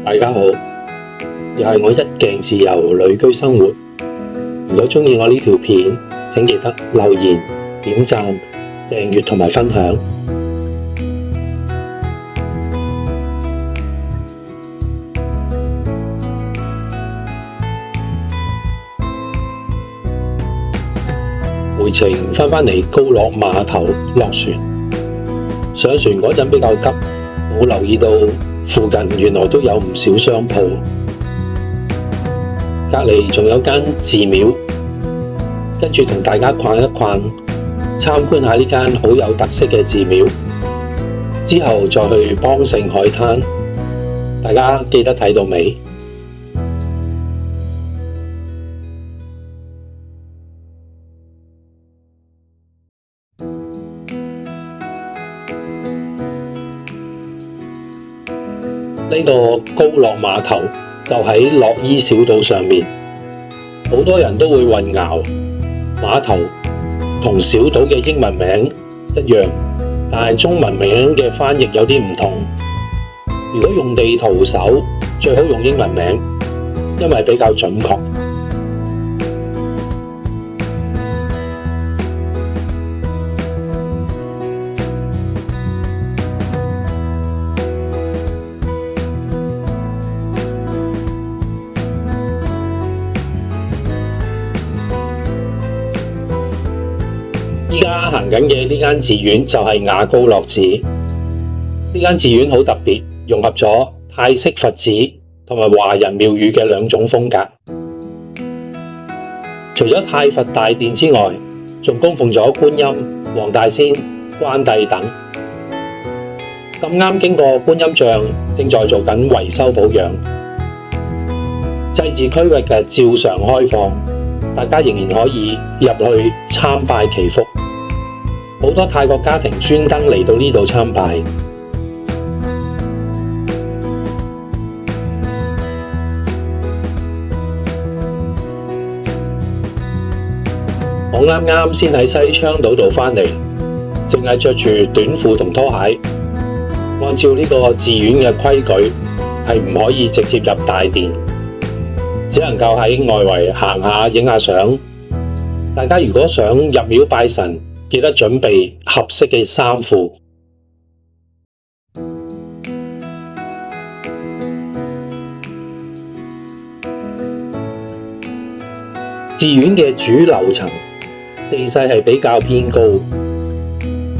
大家好，又係我一鏡自由旅居生活。如果鍾意我呢條片，請記得留言、點讚、訂閱同埋分享。回程返嚟高樂碼頭落船，上船嗰陣比較急，冇留意到附近原來都有唔少商鋪，隔離仲有間寺廟，跟住同大家逛一逛，參觀下呢間好有特色嘅寺廟，之後再去邦盛海灘。大家記得睇到尾。呢個高樂碼頭就喺樂伊小島上面，好多人都會混淆碼頭同小島嘅英文名一樣，但係中文名嘅翻譯有啲唔同。如果用地圖搜，最好用英文名，因為比較準確。依家行緊嘅呢間寺院就係雅高樂寺。呢間寺院好特別，融合咗泰式佛寺同埋華人廟宇嘅兩種風格。除咗泰佛大殿之外，仲供奉咗觀音、黃大仙、關帝等。咁啱經過觀音像正在做緊維修保養，祭祀區域嘅照常開放，大家仍然可以入去參拜祈福。好多泰國家庭專登嚟到呢度參拜。我啱啱先喺西昌島度返嚟，淨係着住短褲同拖鞋。按照呢個寺院嘅規矩，係唔可以直接入大殿，只能夠喺外圍行下影下相。大家如果想入廟拜神，記得準備合適嘅衫褲。寺院嘅主樓層地勢係比較偏高，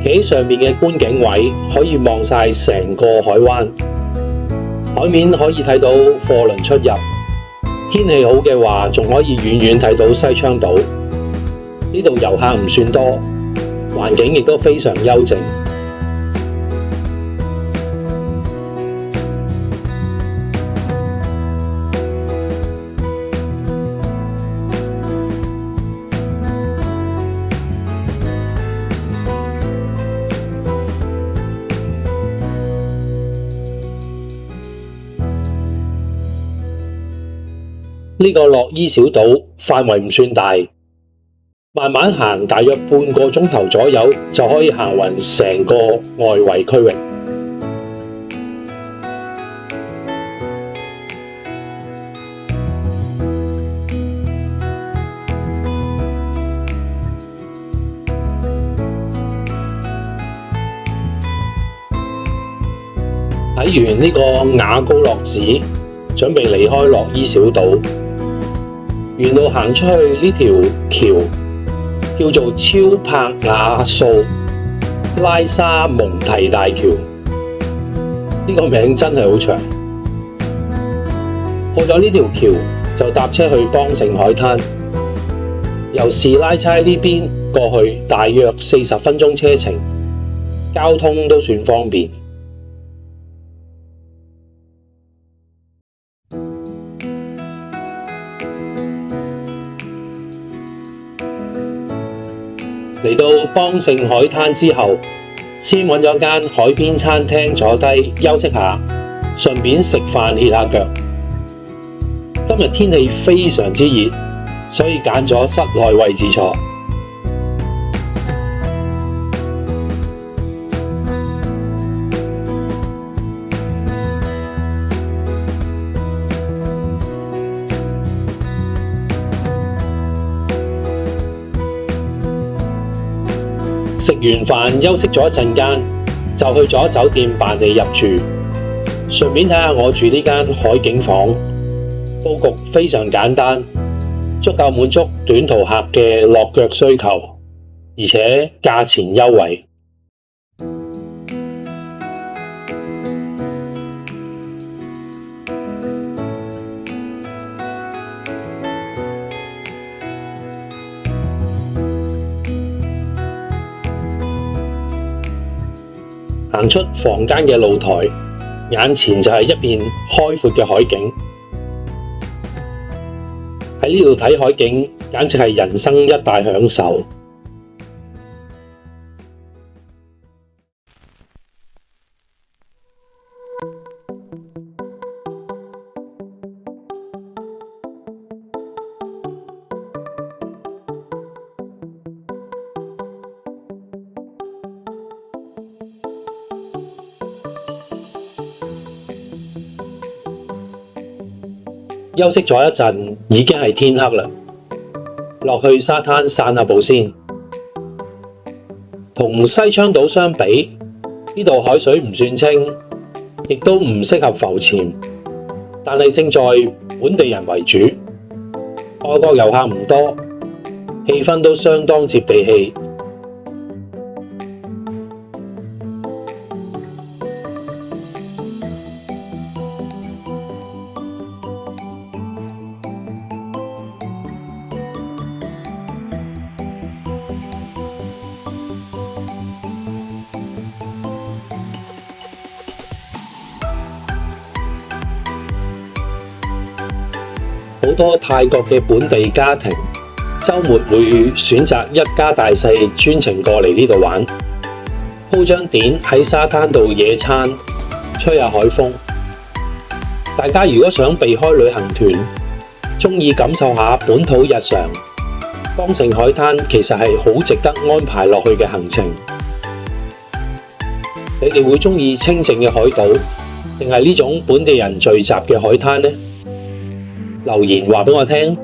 企喺上面嘅觀景位可以望晒成個海灣，海面可以睇到貨輪出入。天氣好嘅話，仲可以遠遠睇到西昌島。呢度遊客唔算多，環境亦都非常幽靜。呢個樂伊小島範圍唔算大，慢慢行大約半個鐘頭左右就可以行勻成個外圍區域。睇完呢個雅高樂寺，準備離開樂伊小島，沿路行出去呢條橋叫做超柏雅素拉沙蒙提大橋，呢個名真係好長。過咗呢條橋就搭車去邦盛海灘，由士拉差呢邊過去大約40分鐘車程，交通都算方便。嚟到邦盛海灘之後，先揾咗間海邊餐廳坐低休息下，順便食飯歇下腳。今日天氣非常之熱，所以揀咗室內位置坐。食完飯休息咗一陣間，就去咗酒店辦理入住，順便睇下我住呢間海景房，佈局非常簡單，足夠滿足短途客嘅落腳需求，而且價錢優惠。行出房間嘅露台，眼前就係一片開闊嘅海景。喺呢度睇海景，簡直係人生一大享受。休息咗一陣，已經係天黑啦，落去沙灘散下步先。同西昌島相比，呢度海水唔算清，亦都唔適合浮潛，但係勝在本地人為主，外國遊客唔多，氣氛都相當接地氣。好多泰國嘅本地家庭週末會選擇一家大細專程過嚟呢度玩，鋪張墊喺沙灘度野餐，吹下海風。大家如果想避開旅行團，鍾意感受下本土日常，檳城海灘其實係好值得安排落去嘅行程。你哋會鍾意清靜嘅海島，定係呢種本地人聚集嘅海灘呢？留言話俾我聽。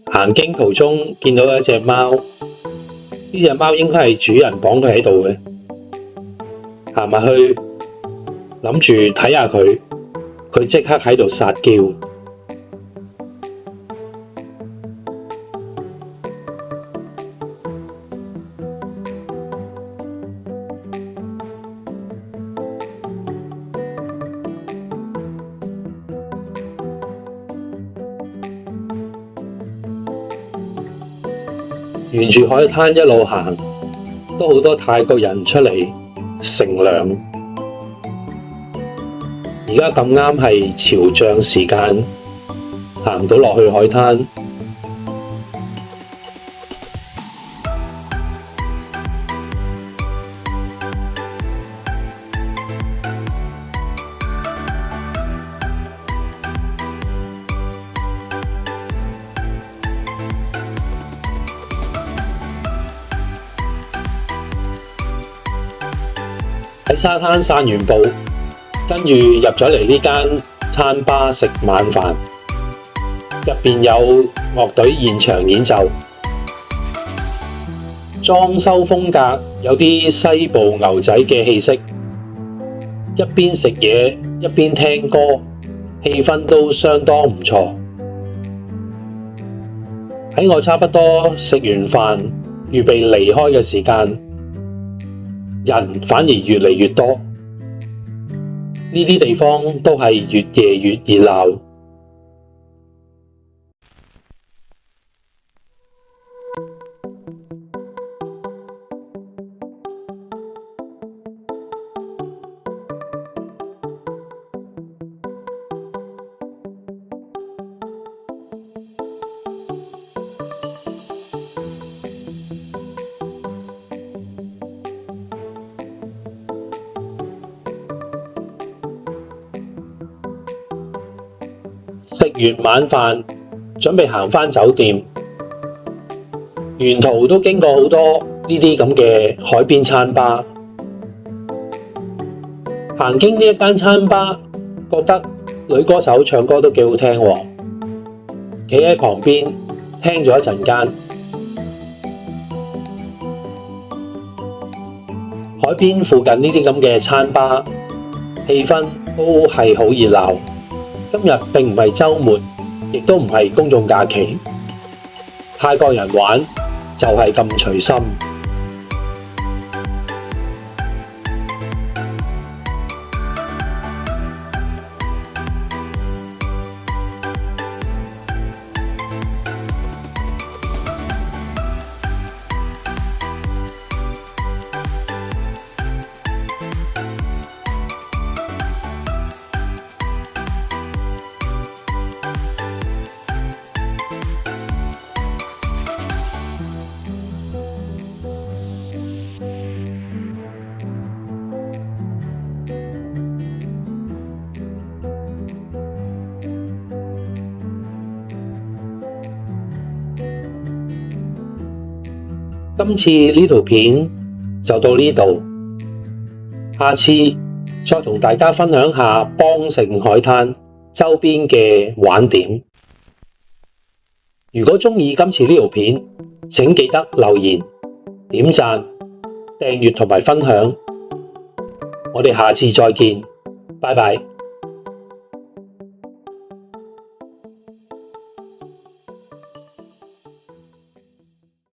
行經途中見到有一隻貓，呢隻貓應該係主人綁佢喺度嘅。行埋去諗住睇下佢，佢即刻喺度撒嬌。沿住海灘一路行，都好多泰國人出嚟乘涼。而家咁啱係潮漲時間，行到落去海灘。喺沙灘散完步，跟住入咗嚟呢間餐吧食晚飯，入邊有樂隊現場演奏，裝修風格有啲西部牛仔嘅氣息，一邊食嘢一邊聽歌，氣氛都相當唔錯。喺我差不多食完飯，預備離開嘅時間，人反而越嚟越多，呢啲地方都係越夜越熱鬧。食完晚飯，準備行返酒店，沿途都經過好多呢啲咁嘅海邊餐吧。行經呢一間餐吧，覺得女歌手唱歌都幾好聽喎，企喺旁邊聽咗一陣間。海邊附近呢啲咁嘅餐吧，氣氛都係好熱鬧。今日並唔係週末，亦都唔係公眾假期，泰國人玩就係咁隨心。今次呢條片就到呢度，下次再同大家分享下梆盛海灘周邊嘅玩點。如果鍾意今次呢條片，請記得留言、點讚、訂閱同埋分享。我哋下次再見，拜拜。